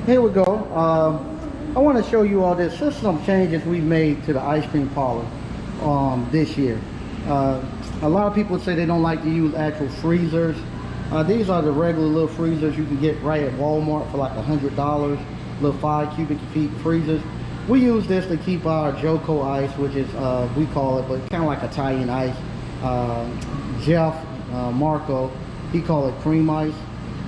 Here we go. I want to show you all this. Just some changes we made to the ice cream parlor this year. A lot of people say they don't like to use actual freezers. These are the regular little freezers you can get right at Walmart for like $100. Little 5 cubic feet freezers. We use this to keep our Joko ice, which is we call it, but kind of like Italian ice. Jeff Marco, he call it cream ice.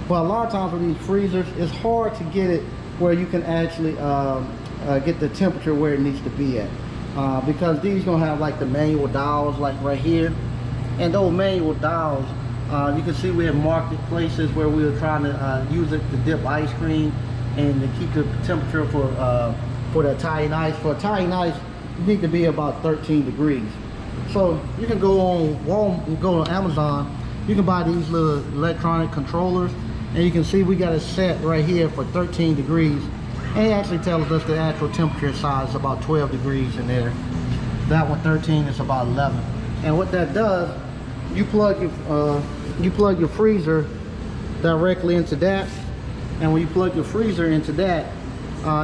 But a lot of times with these freezers, it's hard to get it where you can actually get the temperature where it needs to be at. Because these gonna have like the manual dials like right here. And those manual dials, you can see we have marked places where we were trying to use it to dip ice cream and to keep the temperature for the Italian ice. For Italian ice, you need to be about 13 degrees. So you can go on Walmart, go on Amazon, you can buy these little electronic controllers, and you can see we got it set right here for 13 degrees. And it actually tells us the actual temperature inside is about 12 degrees in there. That one 13 is about 11. And what that does, you plug your freezer directly into that, and when you plug your freezer into that,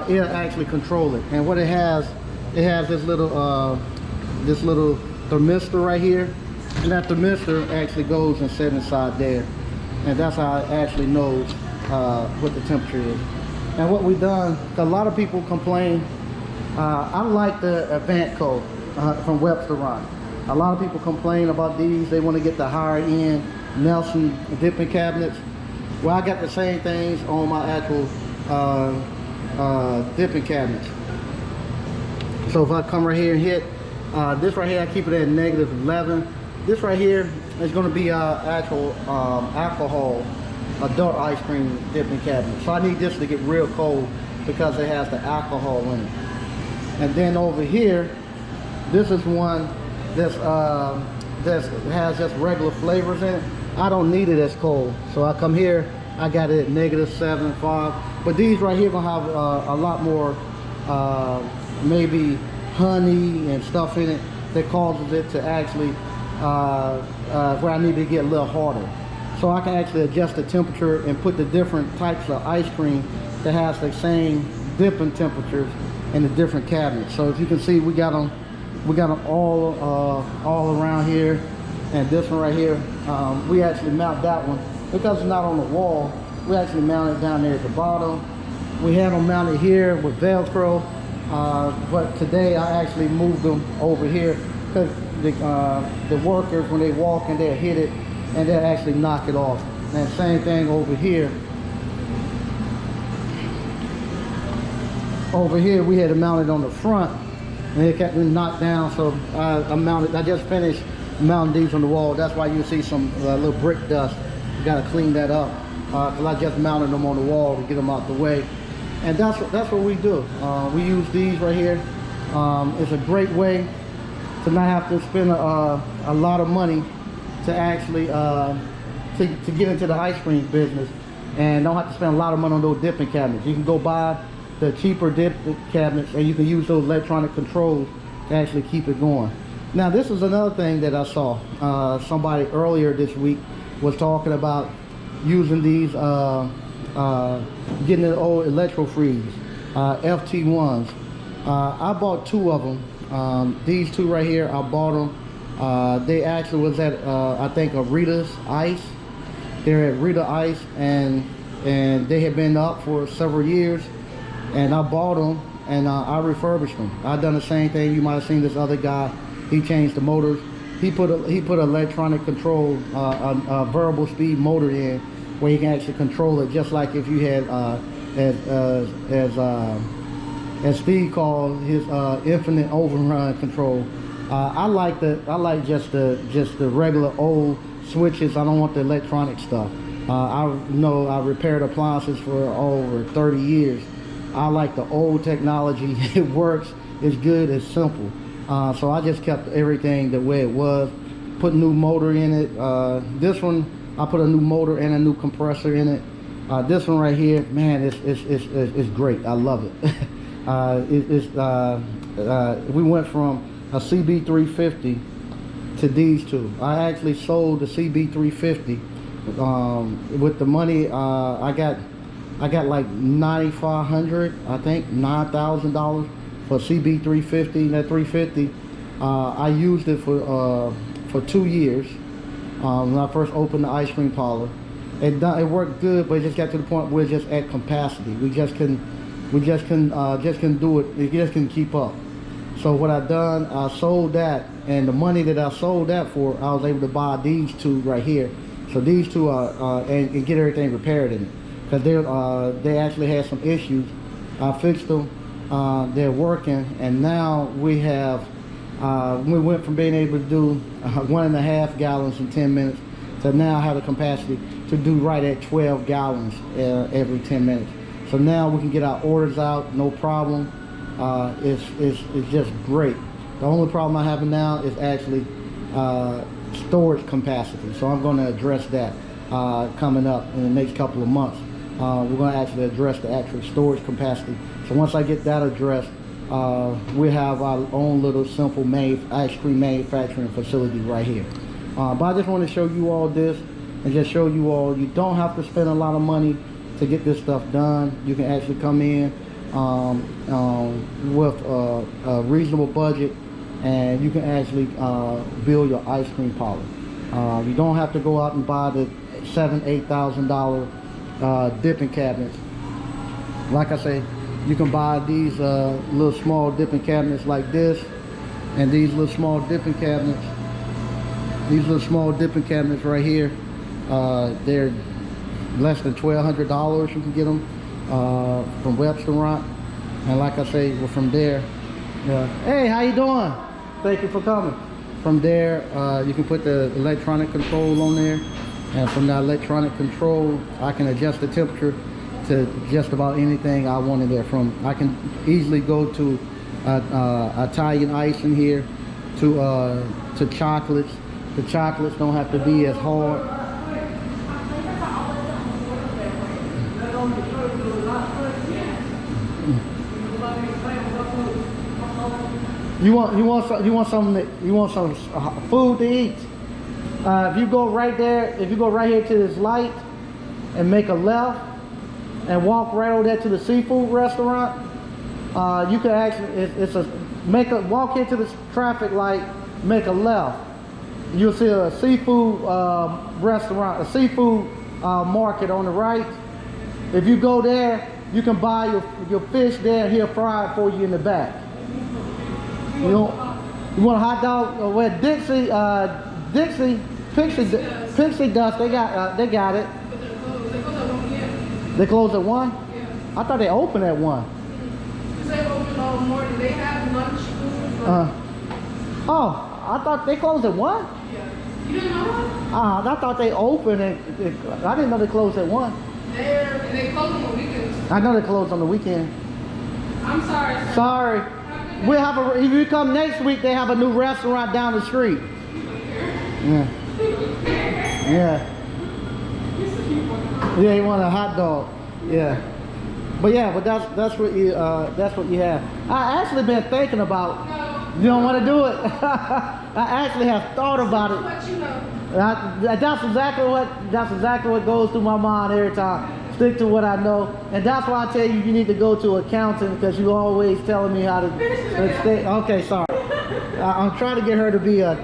it'll actually control it. And what it has this little thermistor right here, and that thermistor actually goes and sits inside there, and that's how it actually knows what the temperature is. And what we've done, a lot of people complain. I like the Avantco from Webster Run. A lot of people complain about these. They want to get the higher end Nelson dipping cabinets. Well, I got the same things on my actual dipping cabinets. So if I come right here and hit this right here, I keep it at -11. This right here is going to be our actual alcohol adult ice cream dipping cabinet. So I need this to get real cold because it has the alcohol in it. And then over here, this is one that has just regular flavors in it. I don't need it as cold, so I come here, I got it at -7, 5. But these right here gonna have a lot more maybe honey and stuff in it that causes it to actually where I need to get a little harder. So I can actually adjust the temperature and put the different types of ice cream that has the same dipping temperatures in the different cabinets. So as you can see, we got them all around here. And this one right here, we actually mount that one because it's not on the wall. We actually mount it down there at the bottom. We had them mounted here with Velcro, but today I actually moved them over here because the workers, when they walk in, they'll hit it and they'll actually knock it off. And same thing over here. Over here, we had it mounted on the front, and it kept getting knocked down. So I just finished mounting these on the wall. That's why you see some little brick dust. You gotta clean that up because I just mounted them on the wall to get them out the way. And that's what we do. We use these right here. It's a great way to not have to spend a lot of money to actually to get into the ice cream business, and don't have to spend a lot of money on those dipping cabinets. You can go buy the cheaper dipping cabinets, and you can use those electronic controls to actually keep it going. Now this is another thing that I saw. Somebody earlier this week was talking about using these, getting the old electro freeze, FT1s. I bought 2 of them. These 2 right here, I bought them. They actually was at, I think, Rita's Ice. They're at Rita Ice, and they had been up for several years. And I bought them, and I refurbished them. I done the same thing. You might have seen this other guy. He changed the motors. He put electronic control, a variable speed motor in, where you can actually control it, just like if you had as Steve calls his infinite overrun control. I like just the regular old switches. I don't want the electronic stuff. I know I repaired appliances for over 30 years. I like the old technology. It works, it's good, it's simple. So I just kept everything the way it was. Put a new motor in it. This one, I put a new motor and a new compressor in it. This one right here, man, it's great. I love it. We went from a CB350 to these 2. I actually sold the CB350 with the money I I got like $9,500, I think, $9,000 for CB350. That 350, I used it for 2 years when I first opened the ice cream parlor. It worked good, but it just got to the point where it's just at capacity. We just couldn't do it. It just couldn't keep up. So what I done, I sold that, and the money that I sold that for, I was able to buy these two right here. So these two and get everything repaired in it, because they actually had some issues. I fixed them. They're working, and now we went from being able to do 1.5 gallons in 10 minutes to now have the capacity to do right at 12 gallons every 10 minutes. So now we can get our orders out, no problem. It's just great. The only problem I have now is actually storage capacity. So I'm going to address that coming up in the next couple of months. We're going to actually address the actual storage capacity. So once I get that addressed, we have our own little simple ice cream manufacturing facility right here. But I just want to show you all this and just show you all you don't have to spend a lot of money to get this stuff done. You can actually come in with a reasonable budget, and you can actually build your ice cream parlor. You don't have to go out and buy the $7,000-8,000 dipping cabinets. Like I say, you can buy these little small dipping cabinets like this, and these little small dipping cabinets. These little small dipping cabinets right here, they're less than $1,200. You can get them from Restaurant, and like I say, we're from there. Hey, how you doing? Thank you for coming. From there, you can put the electronic control on there, and from that electronic control, I can adjust the temperature to just about anything I want in there. I can easily go to Italian ice in here, to chocolates. The chocolates don't have to be as hard. You want some food to eat? If you go right here to this light and make a left and walk right over there to the seafood restaurant, you can actually walk into the traffic light, make a left. You'll see a seafood restaurant, a seafood market on the right. If you go there, you can buy your fish there, and he'll fry it for you in the back. You want a hot dog? Well, Pixie Dust, they got it. They close at 1? Yeah. I thought they open at 1. They open morning. They have lunch food. Oh, I thought they closed at 1? Yeah. You didn't know? I thought they open I didn't know they closed at 1. They close on the weekends. I know they closed on the weekend. I'm sorry, sir. Sorry. If you come next week, they have a new restaurant down the street. Yeah. Yeah. Yeah, you want a hot dog. Yeah. But that's what you have. I actually been thinking about. You don't want to do it. I actually have thought about it. That's exactly what goes through my mind every time. Stick to what I know, and that's why I tell you need to go to an accountant, because you always telling me how to stay. Okay, sorry. I'm trying to get her to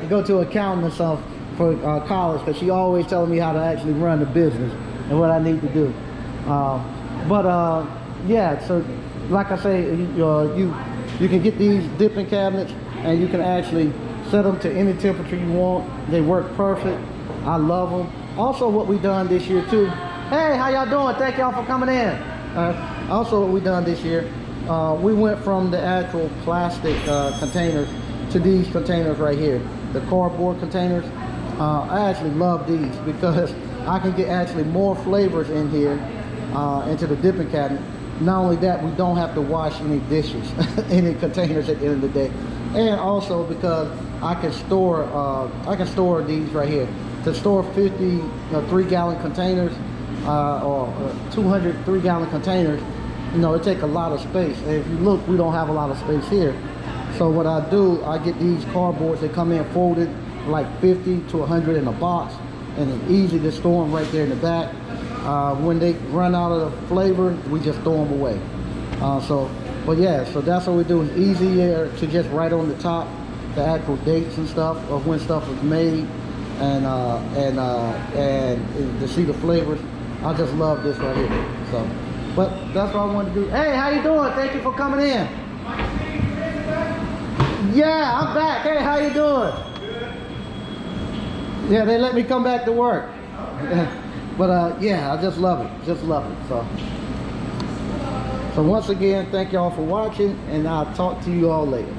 go to an accountant or something for college, because she always telling me how to actually run the business and what I need to do. Yeah. So like I say, you can get these dipping cabinets, and you can actually set them to any temperature you want. They work perfect. I love them. Also, what we done this year too. Hey, how y'all doing? Thank y'all for coming in. Also, what we done this year, we went from the actual plastic containers to these containers right here, the cardboard containers. I actually love these because I can get actually more flavors in here into the dipping cabinet. Not only that, we don't have to wash any dishes, any containers at the end of the day. And also because I can store these right here. To store 50 3-gallon containers or 200 3-gallon containers, it takes a lot of space. And if you look, we don't have a lot of space here. So what I do, I get these cardboards that come in folded like 50 to 100 in a box, and it's easy to store them right there in the back. When they run out of the flavor, we just throw them away. But yeah, so that's what we do. It's easier to just write on the top the actual dates and stuff of when stuff was made, and to see the flavors. I just love this right here. So, but that's what I wanted to do. Hey, how you doing? Thank you for coming in. Yeah, I'm back. Hey, how you doing? Good. Yeah, they let me come back to work. But yeah, I just love it. Just love it. So once again, thank y'all for watching, and I'll talk to you all later.